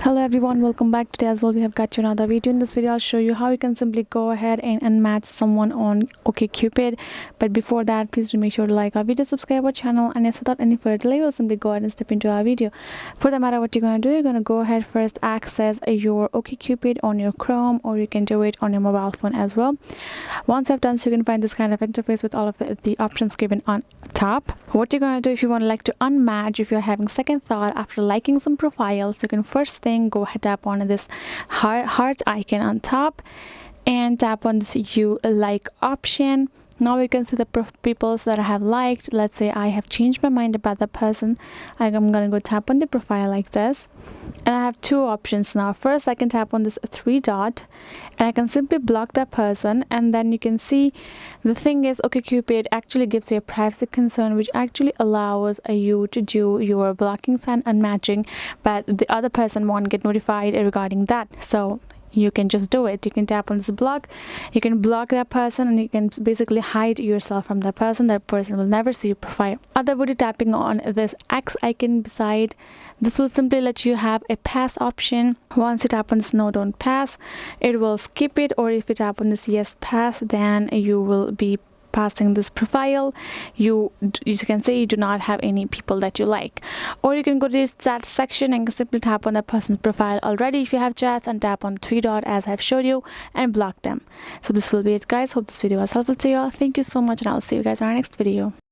Hello everyone, welcome back. Today as well we have got you another video. In this video I'll show you how you can simply go ahead and unmatch someone on OkCupid. But before that, please do make sure to like our video, subscribe our channel, and yes, without any further delay we'll simply go ahead and step into our video. For the matter, what you're going to do, you're going to go ahead first access your OkCupid on your Chrome, or you can do it on your mobile phone as well. Once you've done so, you can find this kind of interface with all of the options given on top. What you're going to do, if you want to like to unmatch, if you're having second thought after liking some profiles, you can first thing go ahead, tap on this heart icon on top and tap on this you like option. Now we can see the people that I have liked. Let's say I have changed my mind about the person. I'm gonna go tap on the profile like this, and I have two options now. First, I can tap on this three dot and I can simply block that person, and then you can see the thing is OkCupid actually gives you a privacy concern, which actually allows you to do your blocking and unmatching, but the other person won't get notified regarding that. So you can just do it. You can tap on this block, you can block that person, and you can basically hide yourself from that person. That person will never see your profile. Otherwise, tapping on this X icon beside this will simply let you have a pass option. Once you tap on this no don't pass, it will skip it, or if you tap on this yes pass, then you will be passing this profile. You can say you do not have any people that you like, or you can go to this chat section and simply tap on that person's profile already if you have chats, and tap on the three dot as I've showed you and block them. So this will be it, guys. Hope this video was helpful to you all. Thank you so much, and I'll see you guys in our next video.